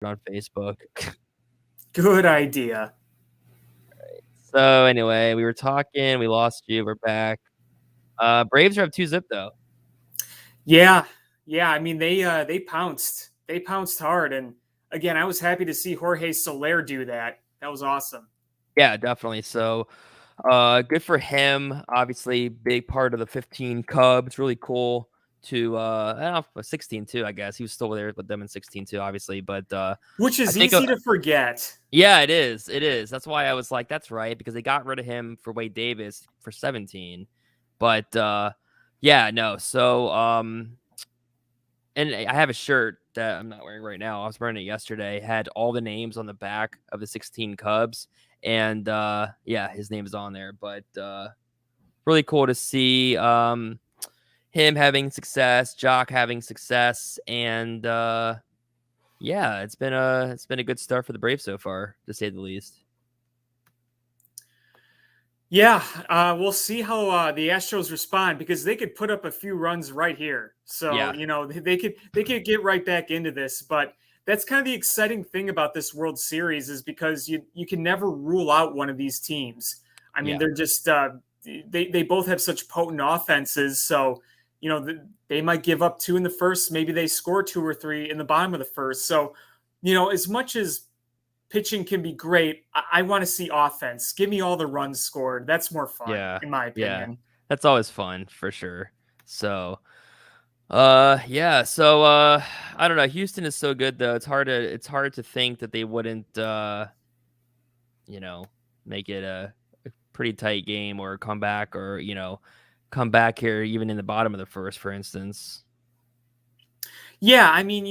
on Facebook. Good idea. So anyway, we were talking. We lost you. We're back. Braves are up 2-0 though. Yeah, yeah. I mean, they pounced. They pounced hard, and again, I was happy to see Jorge Soler do that. That was awesome. Yeah, definitely. So, good for him. Obviously, big part of the 15 Cubs. Really cool to I don't know, 16 too. I guess he was still there with them in 16 too, obviously. But Which I is think easy to forget. yeah, it is. It is. That's why I was like, that's right, because they got rid of him for Wade Davis for 17. But yeah, no. So and I have a shirt that I'm not wearing right now. I was wearing it yesterday. Had all the names on the back of the 16 Cubs, and yeah, his name is on there. But really cool to see him having success, Jock having success, and yeah, it's been a good start for the Braves so far, to say the least. Yeah, we'll see how the Astros respond because they could put up a few runs right here. So Yeah, you know they could get right back into this. But that's kind of the exciting thing about this World Series is because you can never rule out one of these teams. I mean, yeah, they're just they both have such potent offenses. So you know they might give up two in the first, maybe they score two or three in the bottom of the first. So you know as much as pitching can be great. I want to see offense. Give me all the runs scored. That's more fun, yeah, in my yeah. opinion. That's always fun for sure. So yeah, so I don't know. Houston is so good though. It's hard to think that they wouldn't you know, make it a pretty tight game or come back or, come back here even in the bottom of the first, for instance. Yeah, I mean,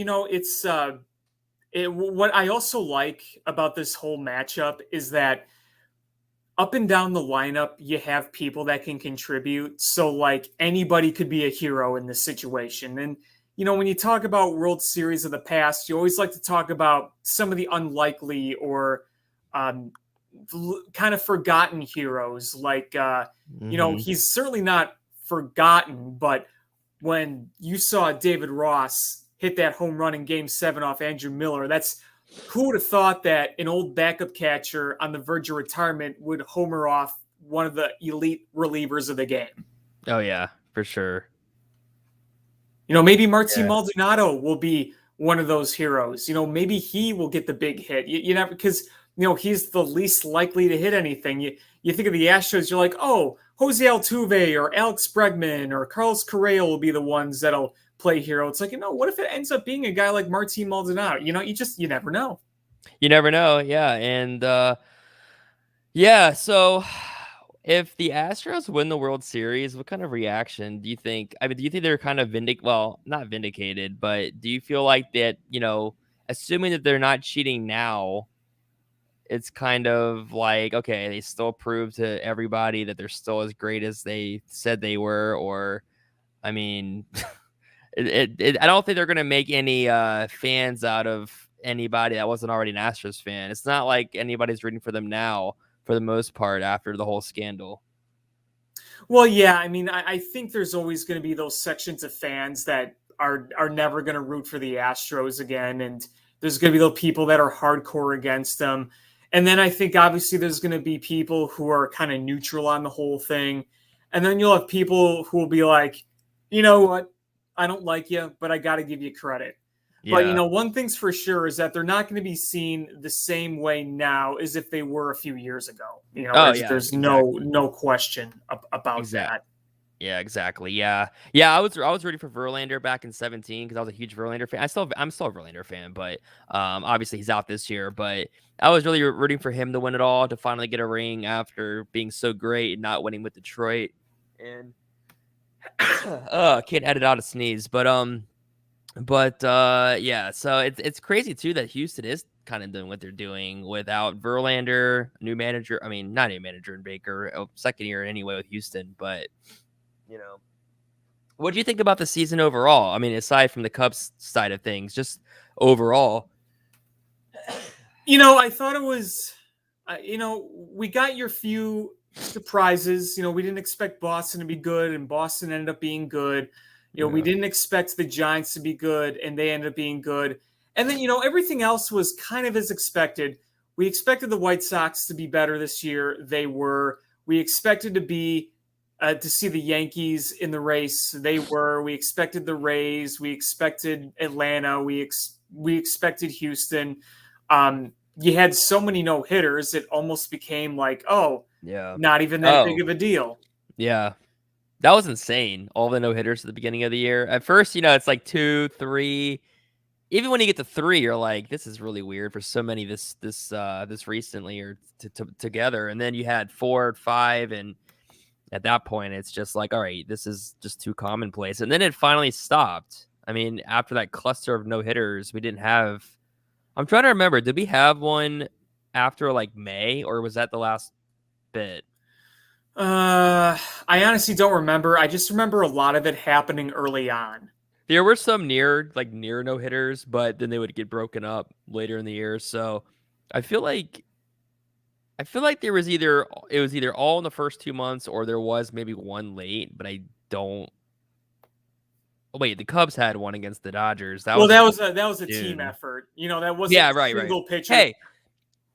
what I also like about this whole matchup is that up and down the lineup, you have people that can contribute. So, like, anybody could be a hero in this situation. And, when you talk about World Series of the past, you always like to talk about some of the unlikely or um, kind of forgotten heroes. Like, Mhm. he's certainly not forgotten, but when you saw David Ross hit that home run in Game 7 off Andrew Miller, that's who would have thought that an old backup catcher on the verge of retirement would homer off one of the elite relievers of the game? Oh yeah, for sure. Maybe Martin Yeah. Maldonado will be one of those heroes. Maybe he will get the big hit. Because he's the least likely to hit anything. You think of the Astros, you're like, oh, Jose Altuve or Alex Bregman or Carlos Correa will be the ones that'll play hero. It's like, what if it ends up being a guy like Martin Maldonado? You never know. You never know. Yeah, and yeah, so if the Astros win the World Series, what kind of reaction do you think? I mean, do you think they're kind of well, not vindicated, but do you feel like that, assuming that they're not cheating now, it's kind of like, okay, they still prove to everybody that they're still as great as they said they were, or I mean, I don't think they're gonna make any fans out of anybody that wasn't already an Astros fan. It's not like anybody's rooting for them now for the most part after the whole scandal. Well, yeah, I mean, I think there's always going to be those sections of fans that are never going to root for the Astros again, and there's going to be those people that are hardcore against them. And then I think obviously there's going to be people who are kind of neutral on the whole thing, and then you'll have people who will be like, you know what, I don't like you, but I got to give you credit. But Yeah. one thing's for sure is that they're not going to be seen the same way now as if they were a few years ago. Oh yeah, There's exactly. no question about Exact. that. Yeah, exactly. Yeah, yeah. I was rooting for Verlander back in 17 because I was a huge Verlander fan. I'm still a Verlander fan, but obviously he's out this year. But I was really rooting for him to win it all, to finally get a ring after being so great and not winning with Detroit. And can't edit out a sneeze, but yeah. So it's crazy too that Houston is kind of doing what they're doing without Verlander, new manager. I mean, not new manager in Baker, second year anyway with Houston, but you know. What do you think about the season overall? I mean, aside from the Cubs side of things, just overall. I thought it was, we got your few surprises. We didn't expect Boston to be good, and Boston ended up being good. We Yeah. didn't expect the Giants to be good, and they ended up being good. And then, everything else was kind of as expected. We expected the White Sox to be better this year. They were. We expected to see the Yankees in the race. They were. We expected the Rays. We expected Atlanta. We expected Houston. You had so many no hitters, it almost became like, oh, Yeah. not even that big Oh, of a deal. yeah. That was insane. All the no hitters at the beginning of the year. At first, it's like 2, 3. Even when you get to 3, you're like, this is really weird for so many this recently or together. And then you had 4, 5, and at that point, it's just like, all right, this is just too commonplace. And then it finally stopped. I mean, after that cluster of no hitters, we didn't have. I'm trying to remember. Did we have one after like May, or was that the last bit? I honestly don't remember. I just remember a lot of it happening early on. There were some near no hitters, but then they would get broken up later in the year. So I feel like there was either all in the first 2 months or there was maybe one late, but I don't. Oh, wait, the Cubs had one against the Dodgers. That Well, was in that was a team June. effort. That wasn't Yeah, a right, right. single pitcher. Hey,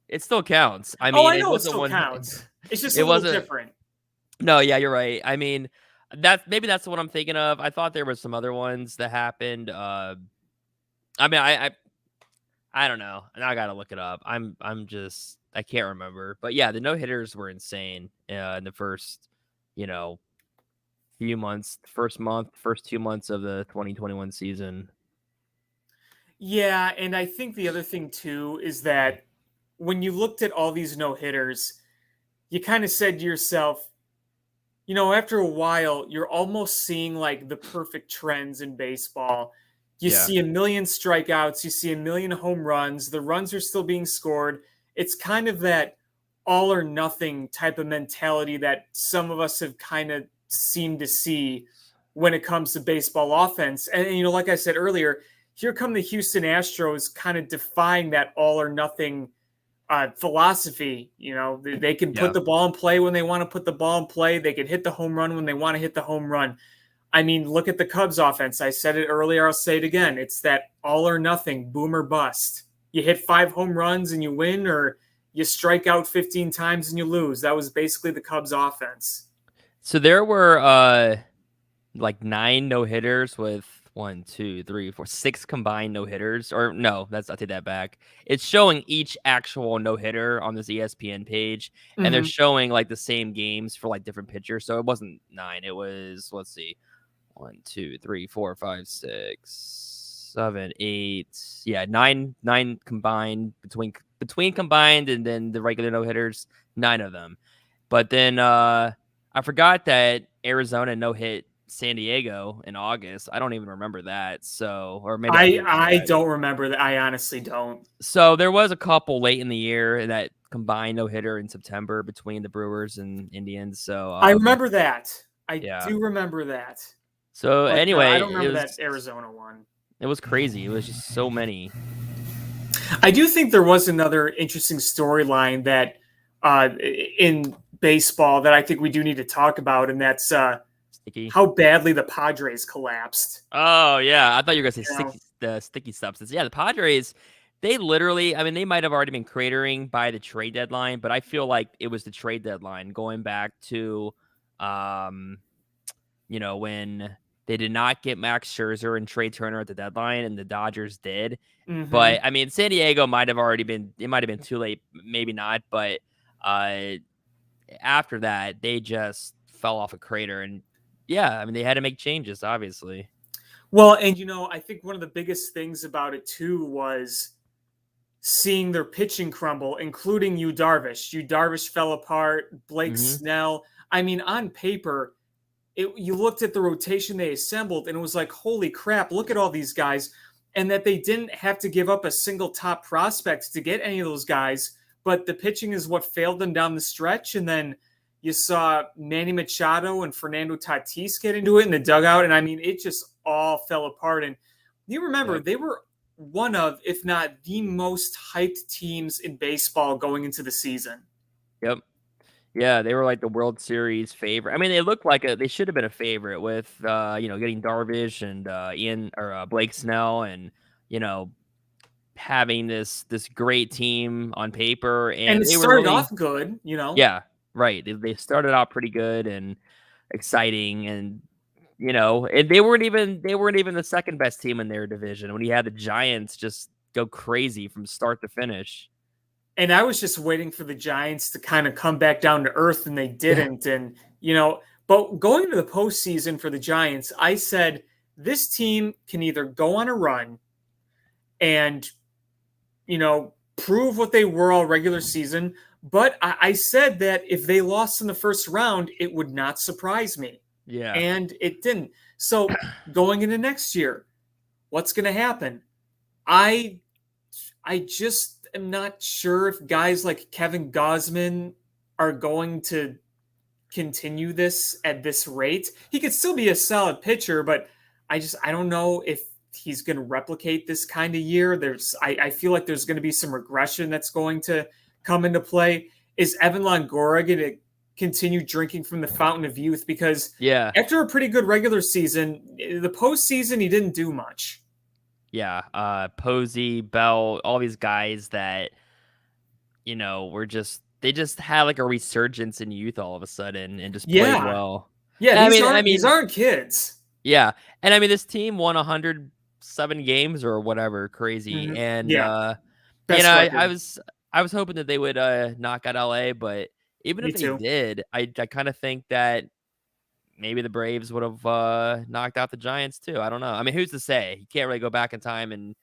it still counts. I Oh, mean, I it know it wasn't still one. counts. It's just a It little wasn't. different. No, yeah, you're right. I mean, that's the one I'm thinking of. I thought there was some other ones that happened. I mean, I don't know. And I gotta look it up. I can't remember. But yeah, the no hitters were insane in the first, you know, few months, first 2 months of the 2021 season. Yeah, and I think the other thing too is that when you looked at all these no hitters, you kind of said to yourself, after a while, you're almost seeing like the perfect trends in baseball. You Yeah. see a million strikeouts, you see a million home runs, the runs are still being scored. It's kind of that all or nothing type of mentality that some of us have kind of seemed to see when it comes to baseball offense. And like I said earlier, here come the Houston Astros kind of defying that all or nothing philosophy. They can put Yeah. the ball in play when they want to put the ball in play. They can hit the home run when they want to hit the home run. I mean, look at the Cubs offense. I said it earlier. I'll say it again. It's that all or nothing, boom or bust. You hit 5 home runs and you win, or you strike out 15 times and you lose. That was basically the Cubs offense. So there were like 9 no hitters with 1, 2, 3, 4, 6 combined no hitters. Or no, I take that back. It's showing each actual no hitter on this ESPN page, and they're Mm-hmm. showing like the same games for like different pitchers. So it wasn't 9. It was, let's see, 1, 2, 3, 4, 5, 6, 7, 8. Yeah, nine combined between combined and then the regular no hitters. 9 of them. But then I forgot that Arizona no hit San Diego in August. I don't even remember that. So, or maybe I do remember I that. don't remember that. I honestly don't. So there was a couple late in the year that combined no hitter in September between the Brewers and Indians. So I remember that. I yeah. do remember that. So But I anyway, don't remember that Arizona one. it was crazy. It was just so many. I do think there was another interesting storyline that in baseball that I think we do need to talk about, and that's Sticky. how badly the Padres collapsed. Oh yeah, I thought you were gonna say You know? the sticky substance. Yeah, the Padres, they literally, I mean, they might have already been cratering by the trade deadline, but I feel like it was the trade deadline going back to, um, when they did not get Max Scherzer and Trey Turner at the deadline, and the Dodgers did. Mm-hmm. But I mean, San Diego might have already been. It might have been too late, maybe not. But uh, after that, they just fell off a crater, and yeah, I mean, they had to make changes, obviously. Well, and I think one of the biggest things about it too was seeing their pitching crumble, including Yu Darvish. Yu Darvish fell apart. Blake Hmm. Snell. I mean, on paper, you looked at the rotation they assembled and it was like, holy crap, look at all these guys. And that they didn't have to give up a single top prospect to get any of those guys. But the pitching is what failed them down the stretch. And then you saw Manny Machado and Fernando Tatis get into it in the dugout. And I mean, it just all fell apart. And you remember, Yep. they were one of, if not the most hyped teams in baseball going into the season. Yep. Yeah, they were like the World Series favorite. I mean, they looked like they should have been a favorite with getting Darvish and Ian or Blake Snell and you know having this great team on paper, And and it they were started really off good, yeah, right. They started out pretty good and exciting, and and they weren't even the second best team in their division when you had the Giants just go crazy from start to finish. and I was just waiting for the Giants to kind of come back down to earth, and they Yeah, didn't. And but going into the postseason for the Giants, I said this team can either go on a run and prove what they were all regular season, but I said that if they lost in the first round, it would not surprise me, yeah, and it didn't. So going into next year, what's going to happen? I I just am not sure if guys like Kevin Gosman are going to continue this at this rate. He could still be a solid pitcher, but I don't know if he's going to replicate this kind of year. I feel like there's going to be some regression that's going to come into play. Is Evan Longoria going to continue drinking from the fountain of youth? Because yeah, after a pretty good regular season, the postseason he didn't do much. yeah. Posey, Bell, all these guys that were just had like a resurgence in youth all of a sudden and just played Yeah, well. yeah. And These I aren't these mean, aren't kids. yeah, and I mean this team won 107 games or whatever, crazy, and Yeah, you know, best I record. was I was hoping that they would knock out LA, but even Me if they too. did, I kind of think that maybe the Braves would have knocked out the Giants too. I don't know. I mean, who's to say? You can't really go back in time and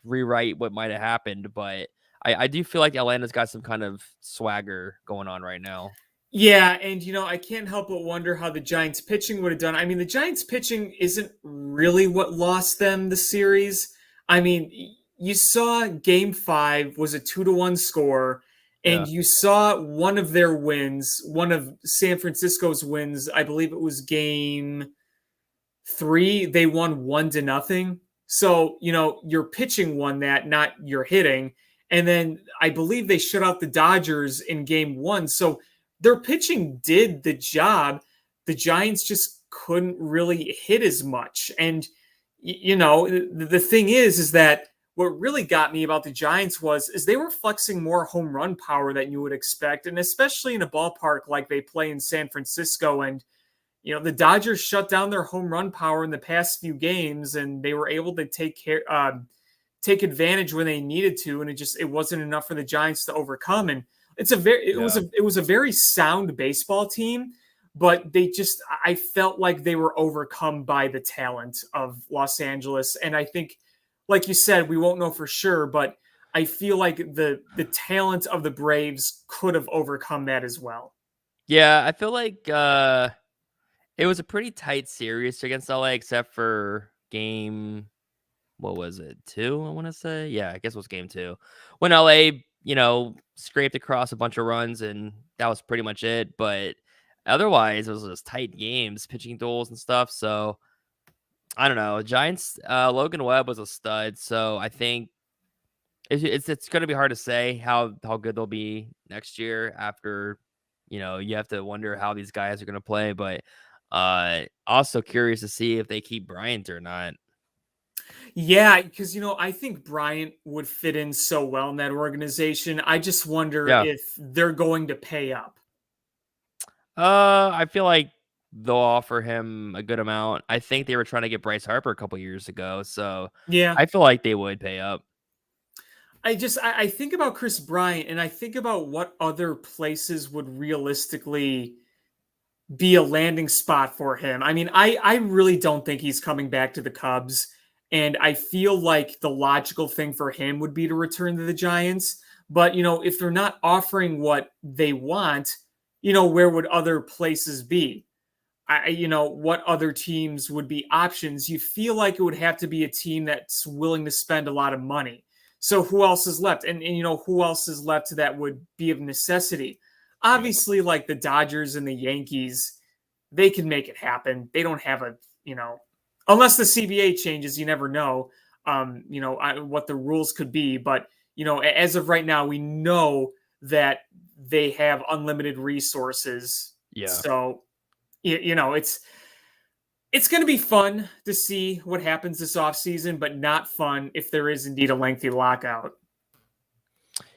rewrite what might have happened, but I do feel like Atlanta's got some kind of swagger going on right now. Yeah, and I can't help but wonder how the Giants pitching would have done. I mean, the Giants pitching isn't really what lost them the series. I mean, you saw game 5 was a 2-1 score, and Yeah. you saw one of their wins, one of San Francisco's wins, I believe it was game 3, they won 1-0. So, your pitching won that, not your hitting. And then I believe they shut out the Dodgers in game 1. So their pitching did the job. The Giants just couldn't really hit as much. And the thing is that what really got me about the Giants was they were flexing more home run power than you would expect, and especially in a ballpark like they play in San Francisco. And the Dodgers shut down their home run power in the past few games, and they were able to take advantage when they needed to, and it wasn't enough for the Giants to overcome. And Yeah. it was a very sound baseball team, but I felt like they were overcome by the talent of Los Angeles, and I think, like you said, we won't know for sure, but I feel like the talent of the Braves could have overcome that as well. Yeah, I feel like it was a pretty tight series against LA except for game what was it? 2, I want to say. Yeah, I guess it was game 2. When LA, scraped across a bunch of runs and that was pretty much it, but otherwise it was just tight games, pitching duels and stuff, so I don't know. Giants Logan Webb was a stud, so I think it's going to be hard to say how good they'll be next year after you have to wonder how these guys are going to play, but also curious to see if they keep Bryant or not. Yeah, because I think Bryant would fit in so well in that organization. I just wonder Yeah. if they're going to pay up. I feel like they'll offer him a good amount. I think they were trying to get Bryce Harper a couple years ago, so Yeah. I feel like they would pay up. I think about Chris Bryant, and I think about what other places would realistically be a landing spot for him. I mean, I really don't think he's coming back to the Cubs, and I feel like the logical thing for him would be to return to the Giants. But if they're not offering what they want, where would other places be? What other teams would be options? You feel like it would have to be a team that's willing to spend a lot of money. So who else is left? And who else is left that would be of necessity? Yeah. Obviously, like the Dodgers and the Yankees, they can make it happen. They don't have unless the CBA changes, you never know, what the rules could be. But, as of right now, we know that they have unlimited resources. Yeah. So, it's It's going to be fun to see what happens this offseason, but not fun if there is indeed a lengthy lockout.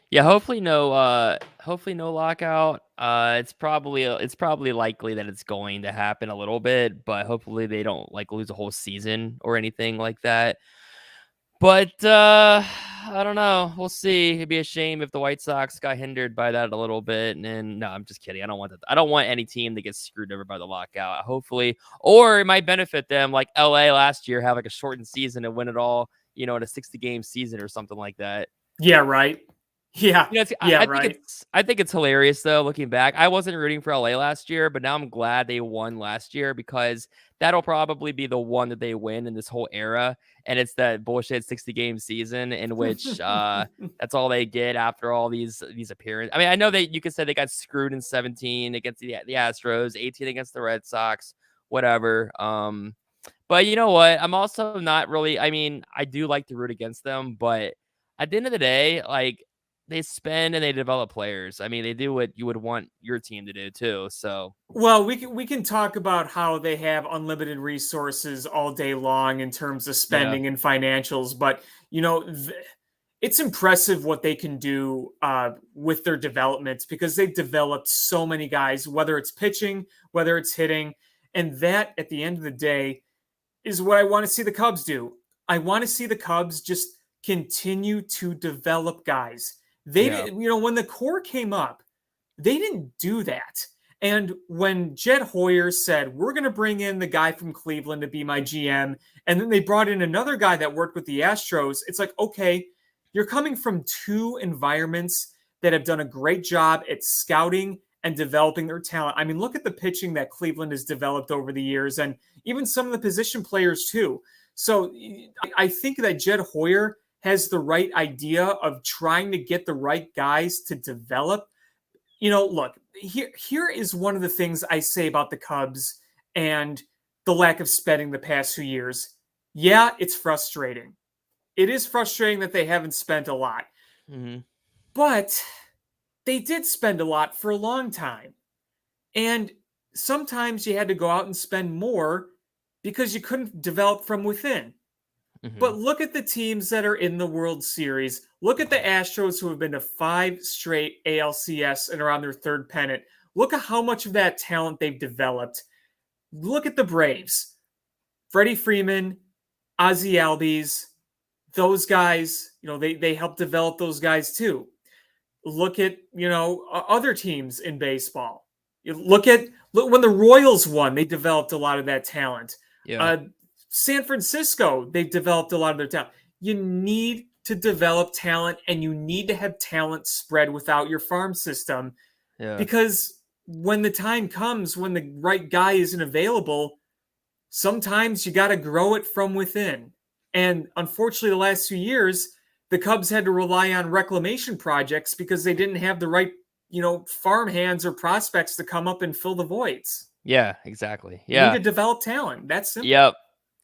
Yeah, hopefully no lockout. It's probably likely that it's going to happen a little bit, but hopefully they don't like lose a whole season or anything like that. But I don't know. We'll see. It'd be a shame if the White Sox got hindered by that a little bit. And no, I'm just kidding. I don't want that. I don't want any team that gets screwed over by the lockout. Hopefully, or it might benefit them, like LA last year, have like a shortened season and win it all, in a 60-game season or something like that. Yeah, right. Yeah, yeah, I think right. it's hilarious though. Looking back, I wasn't rooting for LA last year, but now I'm glad they won last year because that'll probably be the one that they win in this whole era, and it's that bullshit 60-game season in which that's all they get after all these appearances. I mean, I know that you could say they got screwed in 17 against the Astros, 18 against the Red Sox, whatever. But you know what? I'm also not really. I mean, I do like to root against them, but at the end of the day, like they spend and they develop players. I mean, they do what you would want your team to do too. So Well, we can talk about how they have unlimited resources all day long in terms of yeah, spending and financials, but you know, it's impressive what they can do with their developments because they've developed so many guys, whether it's pitching, whether it's hitting, and that at the end of the day is what I want to see the Cubs do. I want to see the Cubs just continue to develop guys. They yeah, didn't, when the core came up, they didn't do that. And when Jed Hoyer said, we're going to bring in the guy from Cleveland to be my GM, and then they brought in another guy that worked with the Astros, it's like, okay, you're coming from two environments that have done a great job at scouting and developing their talent. I mean, look at the pitching that Cleveland has developed over the years, and even some of the position players, too. So I think that Jed Hoyer has the right idea of trying to get the right guys to develop. Look, here is one of the things I say about the Cubs and the lack of spending the past few years. Yeah, it's frustrating. It is frustrating that they haven't spent a lot, hmm but they did spend a lot for a long time. And sometimes you had to go out and spend more because you couldn't develop from within. hmm But look at the teams that are in the World Series. Look at the Astros who have been to 5 straight ALCS and are on their third pennant. Look at how much of that talent they've developed. Look at the Braves. Freddie Freeman, Ozzie Albies, those guys, they helped develop those guys too. Look at, other teams in baseball. Look when the Royals won, they developed a lot of that talent. yeah, Uh, San Francisco, they've developed a lot of their talent. You need to develop talent and you need to have talent spread without your farm system yeah, because when the time comes when the right guy isn't available, sometimes you got to grow it from within. And unfortunately, the last few years, the Cubs had to rely on reclamation projects because they didn't have the right, farm hands or prospects to come up and fill the voids. yeah, exactly. You need Yeah, to develop talent. That's simple. yep,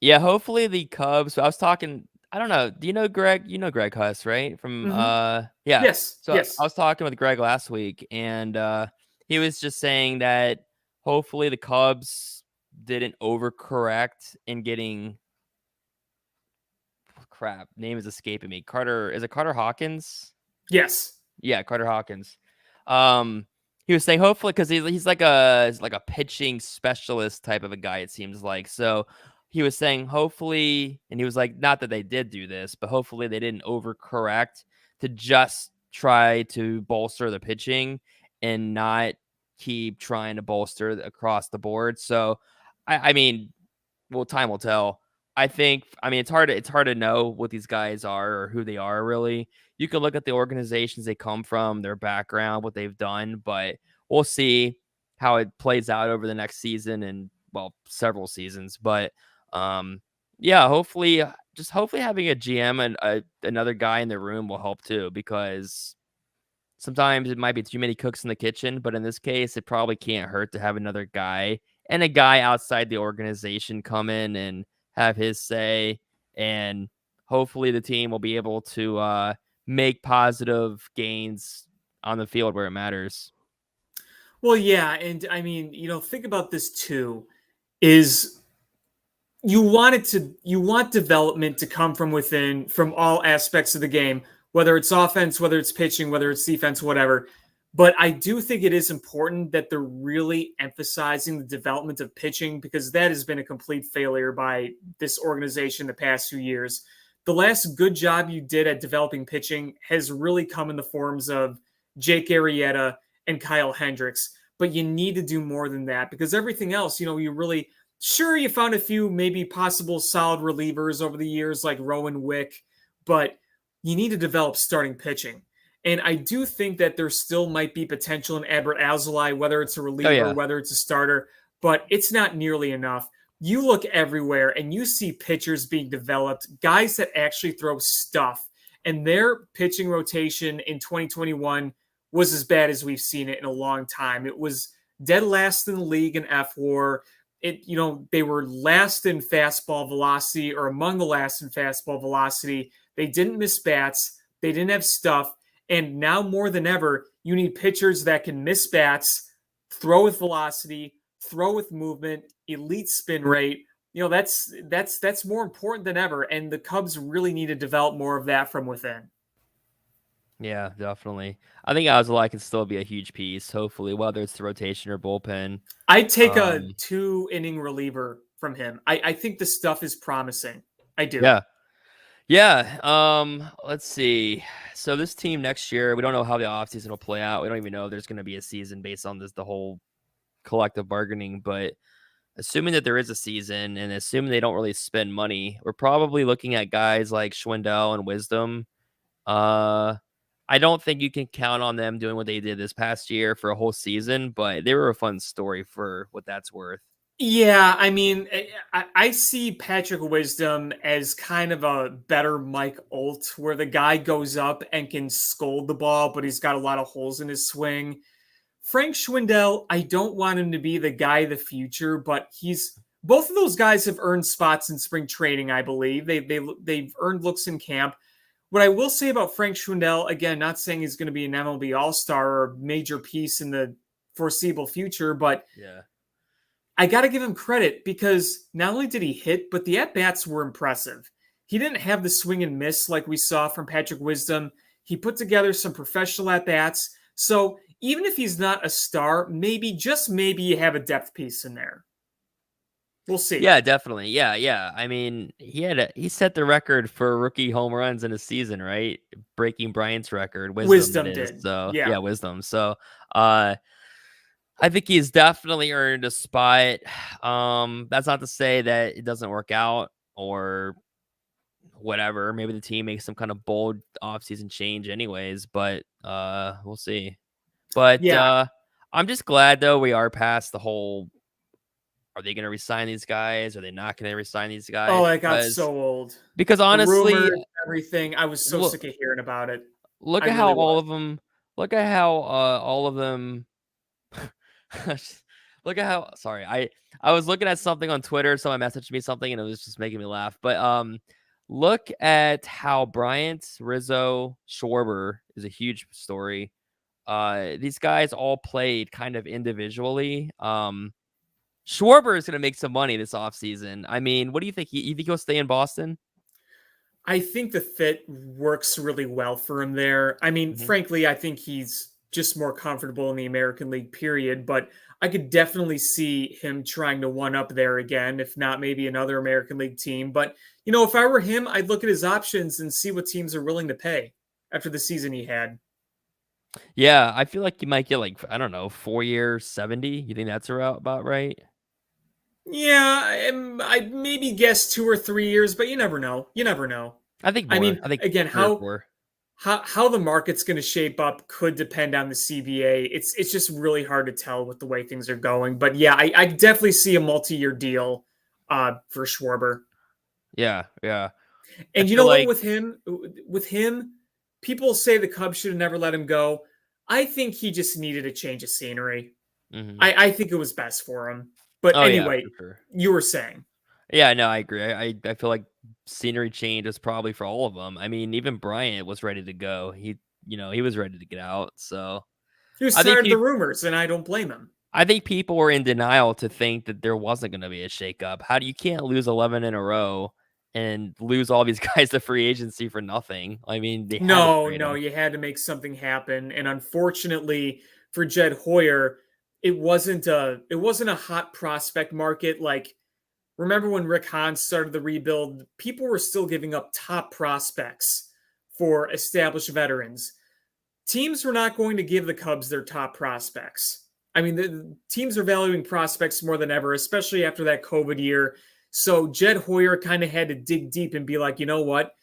yeah. Hopefully the Cubs. I was talking. I don't know. Do you know Greg? You know Greg Huss, right? From Mm-hmm. yeah. Yes. So I Yes. was talking with Greg last week, and he was just saying that hopefully the Cubs didn't overcorrect in getting crap. Name is escaping me. Carter, is it Carter Hawkins? Yes. Yeah, Carter Hawkins. Um, he was saying hopefully because he's like a pitching specialist type of a guy. It seems like so. He was saying hopefully, and he was like, not that they did do this, but hopefully they didn't overcorrect to just try to bolster the pitching and not keep trying to bolster across the board. So, I mean, well, time will tell. I mean, it's hard to know what these guys are or who they are really. You can look at the organizations they come from, their background, what they've done, but we'll see how it plays out over the next season and well, several seasons. But yeah, hopefully having a GM and another guy in the room will help too because sometimes it might be too many cooks in the kitchen, but in this case, it probably can't hurt to have another guy and a guy outside the organization come in and have his say. And hopefully the team will be able to make positive gains on the field where it matters. Well, yeah, and I mean, think about this too. Is you want development to come from within, from all aspects of the game, whether it's offense, whether it's pitching, whether it's defense, whatever. But I do think it is important that they're really emphasizing the development of pitching, because that has been a complete failure by this organization the past few years. The last good job you did at developing pitching has really come in the forms of Jake Arrieta and Kyle Hendricks. But you need to do more than that, because everything else, you really, sure, you found a few maybe possible solid relievers over the years like Rowan Wick, but you need to develop starting pitching. And I do think that there still might be potential in Adbert Alzolay, whether it's a Oh reliever, yeah, whether it's a starter, but it's not nearly enough. You look everywhere and you see pitchers being developed, guys that actually throw stuff, and their pitching rotation in 2021 was as bad as we've seen it in a long time. It was dead last in the league in F WAR. They were last in fastball velocity, or among the last in fastball velocity. They didn't miss bats, they didn't have stuff, and now more than ever you need pitchers that can miss bats, throw with velocity, throw with movement, elite spin rate. That's more important than ever, and the Cubs really need to develop more of that from within. yeah, definitely. I think Alzolay can still be a huge piece. Hopefully, whether it's the rotation or bullpen. I'd take a Um, 2 inning reliever from him. I think the stuff is promising. I do. yeah, yeah. Let's see. So this team next year, we don't know how the offseason will play out. We don't even know if there's going to be a season based on the whole collective bargaining. But assuming that there is a season, and assuming they don't really spend money, we're probably looking at guys like Schwindel and Wisdom. Uh, I don't think you can count on them doing what they did this past year for a whole season, but they were a fun story for what that's worth. Yeah, I mean, I see Patrick Wisdom as kind of a better Mike Olt, where the guy goes up and can scold the ball, but he's got a lot of holes in his swing. Frank Schwindel, I don't want him to be the guy of the future, but he's both of those guys have earned spots in spring training, I believe. They've earned looks in camp. What I will say about Frank Schwindel, again, not saying he's going to be an MLB All Star or a major piece in the foreseeable future, but Yeah. I got to give him credit, because not only did he hit, but the at bats were impressive. He didn't have the swing and miss like we saw from Patrick Wisdom. He put together some professional at bats. So even if he's not a star, maybe, just maybe, you have a depth piece in there. We'll see. Yeah, definitely. Yeah, yeah. I mean, he set the record for rookie home runs in a season, right? Breaking Bryant's record, Wisdom that Wisdom is. did. So, Yeah. yeah, Wisdom. So, uh I think he's definitely earned a spot. That's not to say that it doesn't work out or whatever. Maybe the team makes some kind of bold offseason change anyways, but we'll see. But Yeah. I'm just glad though we are past the whole, are they going to resign these guys? Are they not going to resign these Oh, guys? I got Because so old. The honestly, rumors, everything. I was so look sick of hearing about it. look I at how really all was. of them look at how all of them look at how, sorry, I was looking at something on Twitter, someone messaged me something and it was just making me laugh. But look at how Bryant, Rizzo, Schwarber is a huge story. These guys all played kind of individually. Schwarber is going to make some money this offseason. I mean, what do you think? You think he'll stay in Boston? I think the fit works really well for him there. I mean, Mhm. frankly, I think he's just more comfortable in the American League, period. But I could definitely see him trying to one up there again, if not maybe another American League team. But, if I were him, I'd look at his options and see what teams are willing to pay after the season he had. Yeah, I feel like you might get like, I don't know, 4 years, 70. You think that's about right? Yeah, I'd maybe guess 2 or 3 years, but you never know. You never know. I think I more. mean, I think again, three or how four. how the market's going to shape up could depend on the CBA. It's just really hard to tell with the way things are going. But yeah, I definitely see a multi-year deal for Schwarber. Yeah, yeah. I And you feel know what, like with him, people say the Cubs should have never let him go. I think he just needed a change of scenery. mhm. I think it was best for him. But Oh yeah, anyway, for sure. you were saying. Yeah, no, I agree. I feel like scenery change is probably for all of them. I mean, even Bryant was ready to go. He was ready to get out. So He was I think tired of the he, rumors, and I don't blame him. I think people were in denial to think that there wasn't gonna be a shakeup. How do you can't lose 11 in a row and lose all these guys to free agency for nothing. I mean, they had to No, trade no, them. you had to make something happen, and unfortunately for Jed Hoyer, it wasn't a hot prospect market. Like, remember when Rick Hahn started the rebuild? People were still giving up top prospects for established veterans. Teams were not going to give the Cubs their top prospects. I mean, the teams are valuing prospects more than ever, especially after that COVID year. So Jed Hoyer kind of had to dig deep and be like, you know what?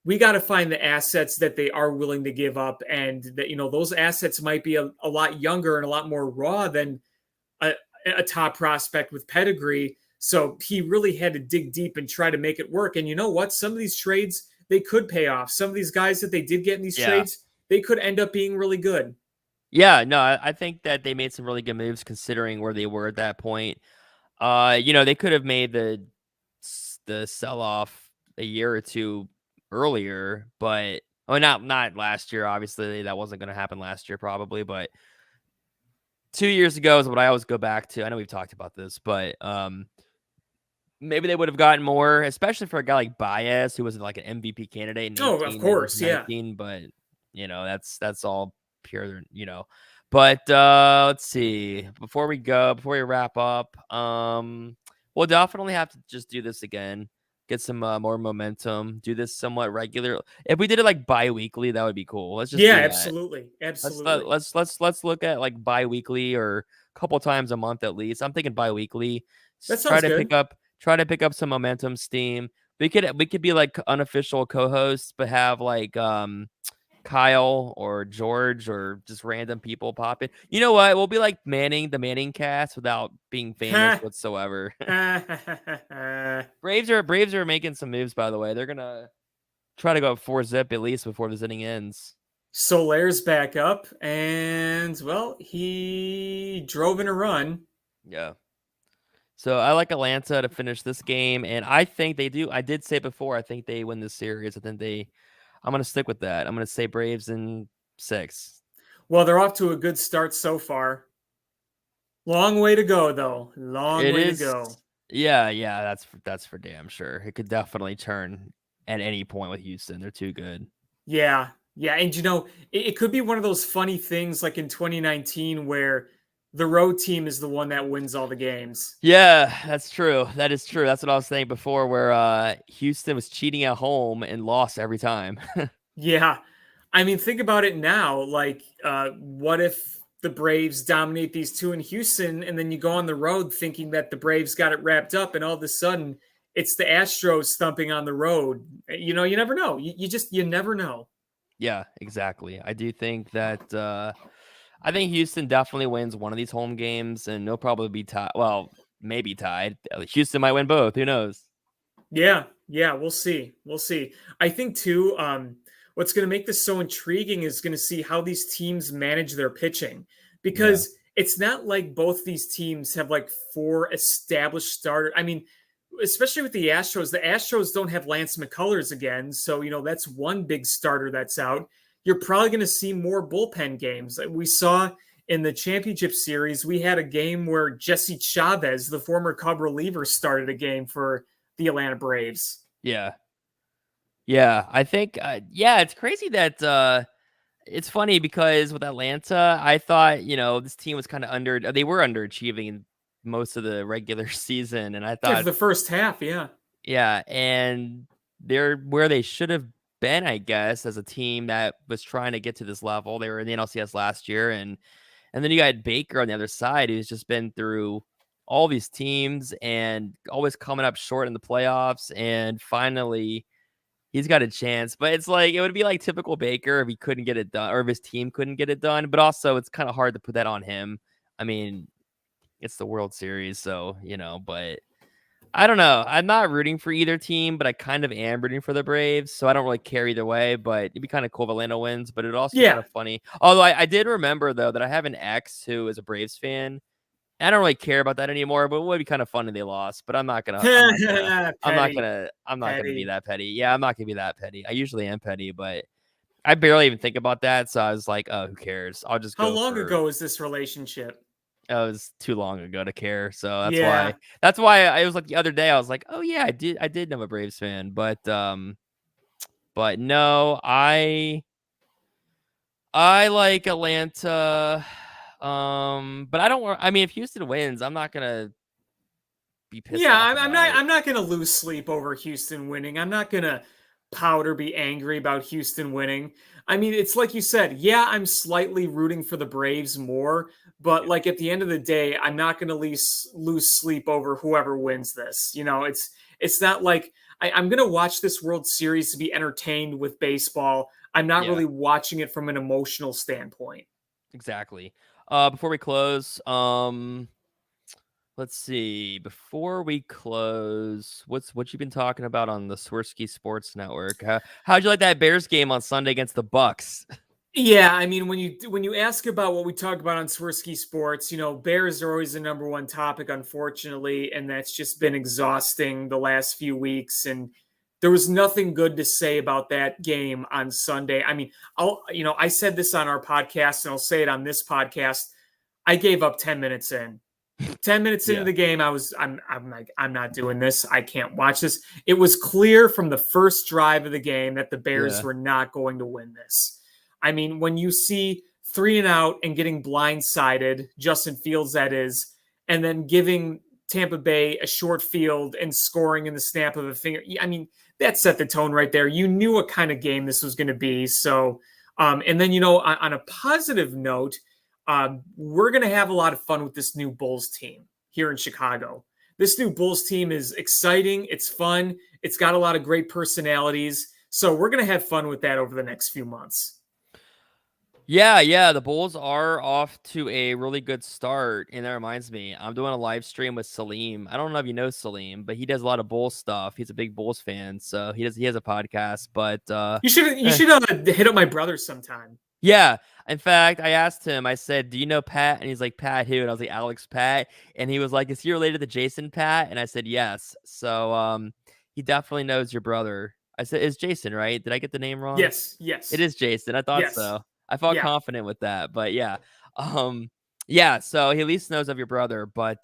We got to find the assets that they are willing to give up, and that those assets might be a lot younger and a lot more raw than a, a top prospect with pedigree. So he really had to dig deep and try to make it work. And you know what? Some of these trades they could pay off. Some of these guys that they did get in these Yeah. trades, they could end up being really good. Yeah, no, I think that they made some really good moves considering where they were at that point. They could have made the sell off a year or two earlier, but not last year. Obviously, that wasn't going to happen last year, probably. But 2 years ago is what I always go back to. I know we've talked about this, but maybe they would have gotten more, especially for a guy like Baez, who was like an MVP candidate in Oh, of 18 and course, yeah. 19. But that's all pure. But let's see. Before we wrap up, we'll definitely have to just do this again. Get some more momentum. Do this somewhat regular. If we did it like bi-weekly, that would be cool. Let's just Yeah, do that. absolutely. Let's Absolutely. let's look at like bi-weekly or a couple times a month at least. I'm thinking bi-weekly. That Just sounds good. try to pick up some momentum, steam. We could be like unofficial co-hosts, but have like Kyle or George or just random people pop in. You know what? We'll be like Manning, the Manning cast without being famous Ha. whatsoever. Ha. Braves are making some moves, by the way. They're gonna try to go 4-zip at least before this inning ends. Solaire's back up, and well, he drove in a run. Yeah. So I like Atlanta to finish this game, and I think they do. I did say before, I think they win this series. I'm gonna stick with that. I'm gonna say Braves in 6. Well, they're off to a good start so far. Long way to go, though. Long It way to is, go. yeah. That's for damn sure. It could definitely turn at any point with Houston. They're too good. Yeah. Yeah. And, it could be one of those funny things like in 2019 where the road team is the one that wins all the games. Yeah, that's true. That is true. That's what I was saying before, where Houston was cheating at home and lost every time. Yeah. I mean, think about it now. Like, what if the Braves dominate these two in Houston, and then you go on the road thinking that the Braves got it wrapped up, and all of a sudden it's the Astros thumping on the road? You never know. You never know. Yeah, exactly. I do think that I think Houston definitely wins one of these home games, and they'll probably be tied. Well, maybe tied. Houston might win both. Who knows? Yeah, yeah, we'll see. We'll see. I think too, what's going to make this so intriguing is going to see how these teams manage their pitching, Yeah, because it's not like both these teams have like four established starters. I mean, especially with the Astros don't have Lance McCullers again, so that's one big starter that's out. You're probably going to see more bullpen games. We saw in the championship series, we had a game where Jesse Chavez, the former Cub reliever, started a game for the Atlanta Braves. yeah, yeah. I think, yeah, it's crazy that it's funny because with Atlanta, I thought this team was kind of they were underachieving in most of the regular season, and I Yeah, for thought, the first half, yeah. yeah, and they're where they should have been, I guess, as a team that was trying to get to this level. They were in the NLCS last year, and then you got Baker on the other side, who's just been through all these teams and always coming up short in the playoffs. And finally, he's got a chance. But it's like it would be like typical Baker if he couldn't get it done or if his team couldn't get it done. But also, it's kind of hard to put that on him. I mean, it's the World Series, so but I don't know. I'm not rooting for either team, but I kind of am rooting for the Braves, so I don't really care either way. But it'd be kind of cool if Atlanta wins, but it'd also be kind Yeah. of funny. Although I did remember though that I have an ex who is a Braves fan. I don't really care about that anymore, but it would be kind of fun if they lost. But Petty. I'm not gonna be Petty. that petty. Yeah, I'm not gonna be that petty. I usually am petty, but I barely even think about that. So I was like, oh, who cares? I'll just How go long for ago is this relationship? It was too long ago to care, so that's why Yeah. I was like the other day I was like, "Oh yeah, I did know a Braves fan," but no, I like Atlanta. But I don't want. I mean, if Houston wins, I'm not gonna be pissed Yeah, off I'm about not. it. I'm not gonna lose sleep over Houston winning. I'm not gonna pout or be angry about Houston winning. I mean, it's like you said. Yeah, I'm slightly rooting for the Braves more, but like at the end of the day, I'm not gonna lose sleep over whoever wins this. It's not like I'm gonna watch this World Series to be entertained with baseball. I'm not Yeah, really watching it from an emotional standpoint. exactly. Before we close, let's see. Before we close, what you been talking about on the Swirsky Sports Network? How'd you like that Bears game on Sunday against the Bucks? Yeah, I mean, when you ask about what we talk about on Swirsky Sports, Bears are always the number one topic, unfortunately, and that's just been exhausting the last few weeks. And there was nothing good to say about that game on Sunday. I mean, I said this on our podcast, and I'll say it on this podcast. I gave up 10 minutes in. 10 minutes into Yeah, the game, I'm like, I'm not doing this. I can't watch this. It was clear from the first drive of the game that the Bears yeah, were not going to win this. I mean, when you see 3 and out and getting blindsided, Justin Fields that is, and then giving Tampa Bay a short field and scoring in the snap of a finger, I mean, that set the tone right there. You knew what kind of game this was going to be. So, and then on a positive note, we're going to have a lot of fun with this new Bulls team here in Chicago. This new Bulls team is exciting. It's fun. It's got a lot of great personalities. So we're going to have fun with that over the next few months. yeah. The Bulls are off to a really good start, and that reminds me, I'm doing a live stream with Salim. I don't know if you know Salim, but he does a lot of Bulls stuff. He's a big Bulls fan, so he has a podcast. But You should hit up my brother sometime. yeah. In fact, I asked him, I said, "Do you know Pat?" And he's like, "Pat who?" And I was like, "Alex Pat." And he was like, "Is he related to Jason Pat?" And I said, "Yes." So he definitely knows your brother. I said, "It's Jason, right? Did I get the name wrong?" Yes, It yes, is Jason. I thought yes, so. I felt yeah. confident with that. But yeah. Um yeah, so he at least knows of your brother. But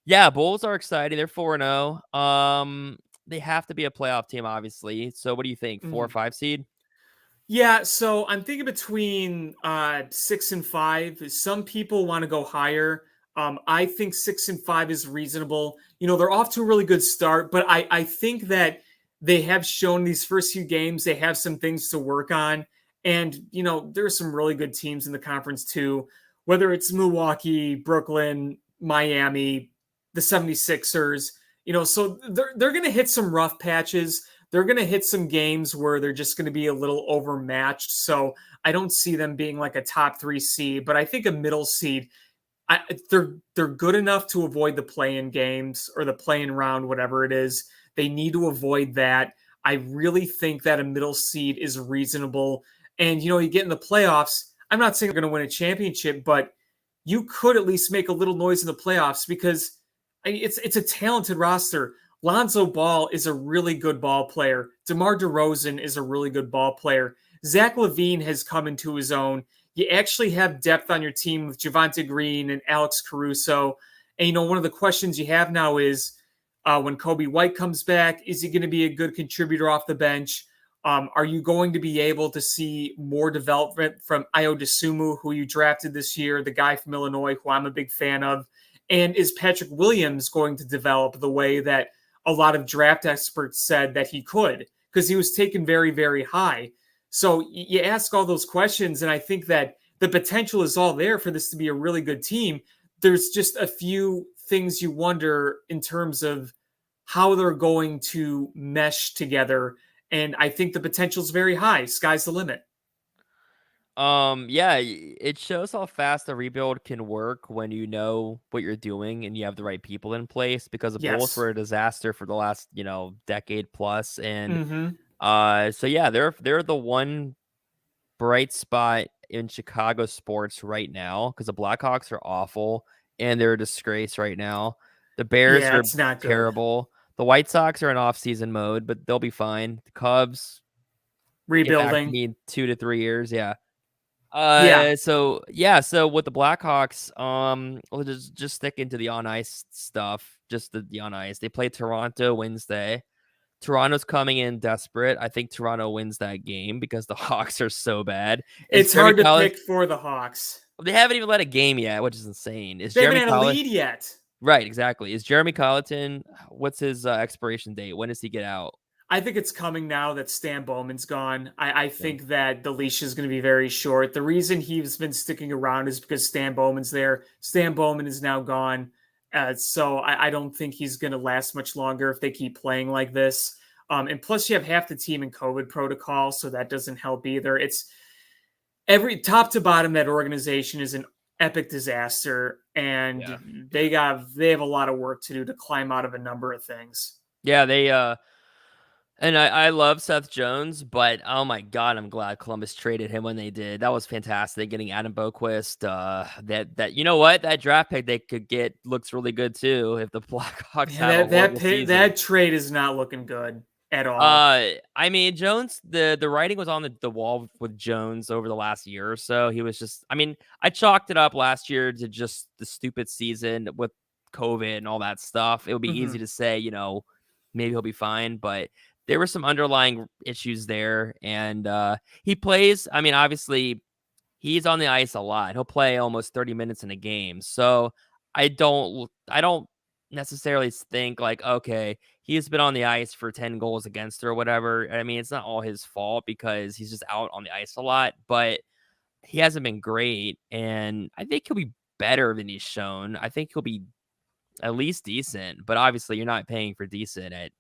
yeah, Bulls are exciting. They're 4-0. They have to be a playoff team, obviously. So what do you think? 4 or 5 seed? Yeah, so I'm thinking between 6 and 5. Some people want to go higher. I think 6 and 5 is reasonable. They're off to a really good start, but I think that they have shown these first few games they have some things to work on. And there are some really good teams in the conference too, whether it's Milwaukee, Brooklyn, Miami, the 76ers. So they're going to hit some rough patches. They're going to hit some games where they're just going to be a little overmatched. So I don't see them being like a top 3 seed, but I think a middle seed. They're good enough to avoid the play-in games or the play-in round, whatever it is. They need to avoid that. I really think that a middle seed is reasonable. And you get in the playoffs. I'm not saying they're going to win a championship, but you could at least make a little noise in the playoffs because it's a talented roster. Lonzo Ball is a really good ball player. DeMar DeRozan is a really good ball player. Zach LaVine has come into his own. You actually have depth on your team with Javonte Green and Alex Caruso. And one of the questions you have now is when Kobe White comes back, is he going to be a good contributor off the bench? Are you going to be able to see more development from Ayo Dosunmu, who you drafted this year, the guy from Illinois, who I'm a big fan of? And is Patrick Williams going to develop the way that a lot of draft experts said that he could? Because he was taken very, very high. So you ask all those questions, and I think that the potential is all there for this to be a really good team. There's just a few things you wonder in terms of how they're going to mesh together. And I think the potential is very high. Sky's the limit. Yeah, it shows how fast a rebuild can work when you know what you're doing and you have the right people in place because the Bulls Yes. were a disaster for the last, decade plus. And Mm-hmm. so yeah, they're the one bright spot in Chicago sports right now because the Blackhawks are awful and they're a disgrace right now. The Bears Yeah, are it's not good. terrible. The White Sox are in off-season mode, but they'll be fine. The Cubs get back to Rebuilding. me in 2 to 3 years. Yeah. Yeah, So with the Blackhawks, we'll just stick into the on ice stuff. Just the on ice. They play Toronto Wednesday. Toronto's coming in desperate. I think Toronto wins that game because the Hawks are so bad. Is it's Jeremy hard to Collis? pick for the Hawks. They haven't even led a game yet, which is insane. Is They haven't Jeremy had a Collis lead yet. right? Exactly. Is Jeremy Colleton? What's his expiration date? When does he get out? I think it's coming now that Stan Bowman's gone. I Yeah. think that the leash is going to be very short. The reason he's been sticking around is because Stan Bowman's there. Stan Bowman is now gone. So I don't think he's going to last much longer if they keep playing like this. And plus, you have half the team in COVID protocol, so that doesn't help either. It's every top to bottom, that organization is an epic disaster, Yeah. and they have a lot of work to do to climb out of a number of things. Yeah, they and I love Seth Jones, but oh my god, I'm glad Columbus traded him when they did. That was fantastic getting Adam Boquist. That you know what? That draft pick they could get looks really good too if the Blackhawks Yeah, have a horrible season. that trade is not looking good at all. I mean, Jones, the writing was on the wall with Jones over the last year or so. He was just, I mean, I chalked it up last year to just the stupid season with COVID and all that stuff. It would be easy Mhm. to say, maybe he'll be fine, but there were some underlying issues there. And he plays, I mean, obviously, he's on the ice a lot. He'll play almost 30 minutes in a game. So I don't necessarily think like, okay, he's been on the ice for 10 goals against or whatever. I mean, it's not all his fault because he's just out on the ice a lot, but he hasn't been great. And I think he'll be better than he's shown. I think he'll be at least decent, but obviously you're not paying for decent at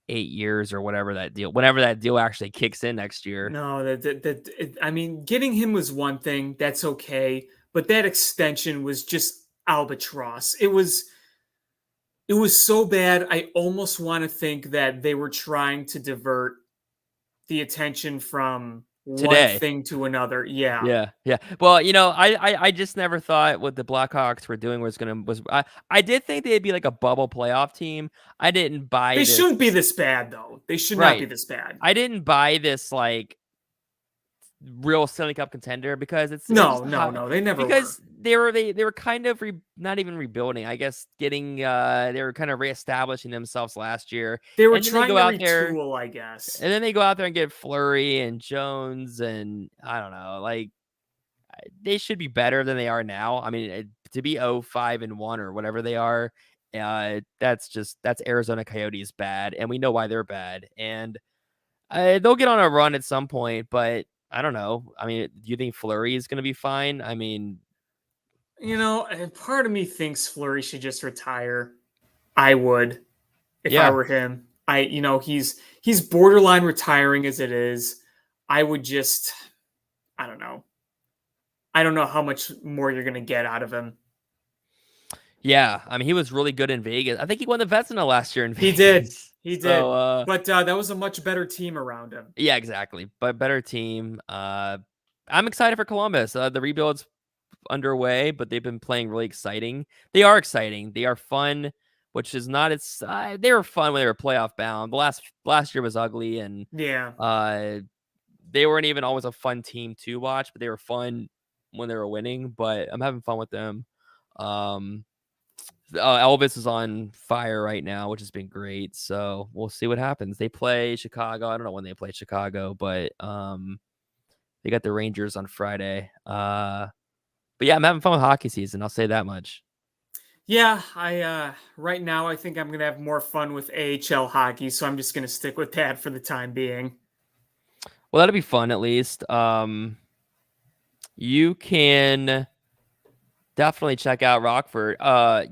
8 years or whenever that deal actually kicks in next year. No, I mean, getting him was one thing. That's okay, but that extension was just albatross. It was so bad. I almost want to think that they were trying to divert the attention from one Today. thing to another. Yeah. Yeah, yeah. Well, I just never thought what the Blackhawks were doing I did think they'd be like a bubble playoff team. I didn't buy They this. shouldn't be this bad though. They should not be Right. this bad. I didn't buy this like real Stanley Cup contender because it's just No, no, no. They never were. because they were kind of not even rebuilding. I guess getting they were kind of reestablishing themselves last year, They were and then they trying go to out there retool, I guess. and then they go out there and get Fleury and Jones and I don't know, like they should be better than they are now. I mean, to be 5-1 or whatever they are, that's Arizona Coyotes bad, and we know why they're bad. And they'll get on a run at some point, but I don't know. I mean, do you think Fleury is going to be fine? I mean, And part of me thinks Flurry should just retire. I would if I yeah, were him. He's borderline retiring as it is. I would just I don't know. I don't know how much more you're gonna get out of him. yeah. I mean, he was really good in Vegas. I think he won the Vezina last year in He did. Vegas. He So, did. But that was a much better team around him. yeah, exactly. But better team. I'm excited for Columbus. The rebuild's underway, but they've been playing really exciting. They are exciting. They are fun, which is not its. They were fun when they were playoff bound. The last year was ugly, and Yeah. they weren't even always a fun team to watch, but they were fun when they were winning. But I'm having fun with them. Um, Elvis is on fire right now, which has been great. So we'll see what happens. They play Chicago. I don't know when they play Chicago, but they got the Rangers on Friday. But yeah, I'm having fun with hockey season. I'll say that much. Yeah, I right now I think I'm gonna have more fun with AHL hockey, so I'm just gonna stick with that for the time being. Well, that'll be fun at least. You can definitely check out Rockford.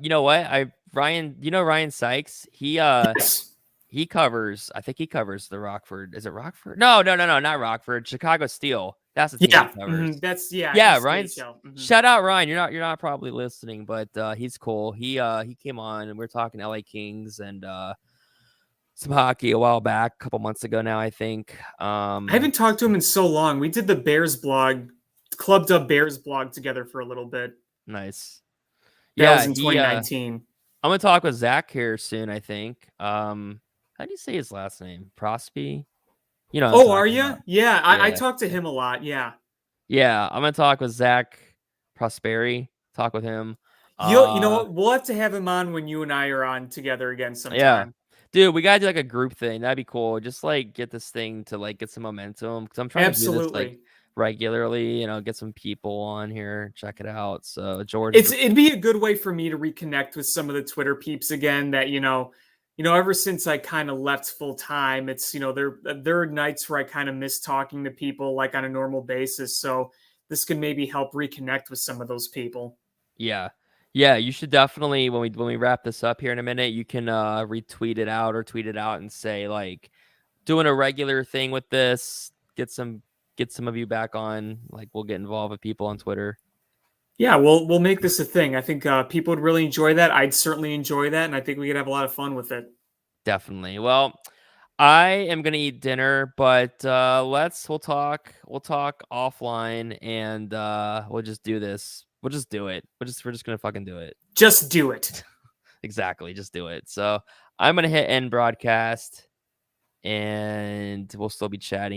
You know what? Ryan Sykes? Yes. He covers. I think he covers the Rockford. Is it Rockford? No, no, no, no, not Rockford. Chicago Steel. That's the team he Yeah. covers. That's yeah, Yeah, East Ryan's. AHL. Shout out Ryan. You're not probably listening, but he's cool. He came on and we are talking LA Kings and some hockey a while back, a couple months ago now, I think. I haven't talked to him in so long. We did the Bears blog, Clubbed Up Bears blog together for a little bit. Nice. That Yeah, was in 2019. I'm gonna talk with Zach here soon, I think. How do you say his last name? Prosby? You know what I'm Oh, are talking you? about. Yeah, I Yeah. talked to him a lot. Yeah. Yeah, I'm gonna talk with Zach Prosperi. Talk with him. You know what? We'll have to have him on when you and I are on together again Yeah. sometime. Dude, we gotta do, like, a group thing, that'd be cool, just, like, get this thing to, like, get some momentum because 'cause I'm trying to do this, like, Absolutely. regularly, get some people on here, check it out, so George It'd be a good way for me to reconnect with some of the Twitter peeps again that, ever since I kind of left full time, it's, there are nights where I kind of miss talking to people like on a normal basis. So this can maybe help reconnect with some of those people. Yeah. Yeah, you should definitely when we wrap this up here in a minute, you can, retweet it out or tweet it out and say, like, "Doing a regular thing with this, get some of you back on," like, we'll get involved with people on Twitter. Yeah, we'll make this a thing. I think people would really enjoy that. I'd certainly enjoy that, and I think we could have a lot of fun with it. Definitely. Well, I am gonna eat dinner, but, we'll talk offline and, we'll just do this. We'll just do it. We're just gonna fucking do it. Just do it. Exactly, just do it. So, I'm gonna hit end broadcast, and we'll still be chatting.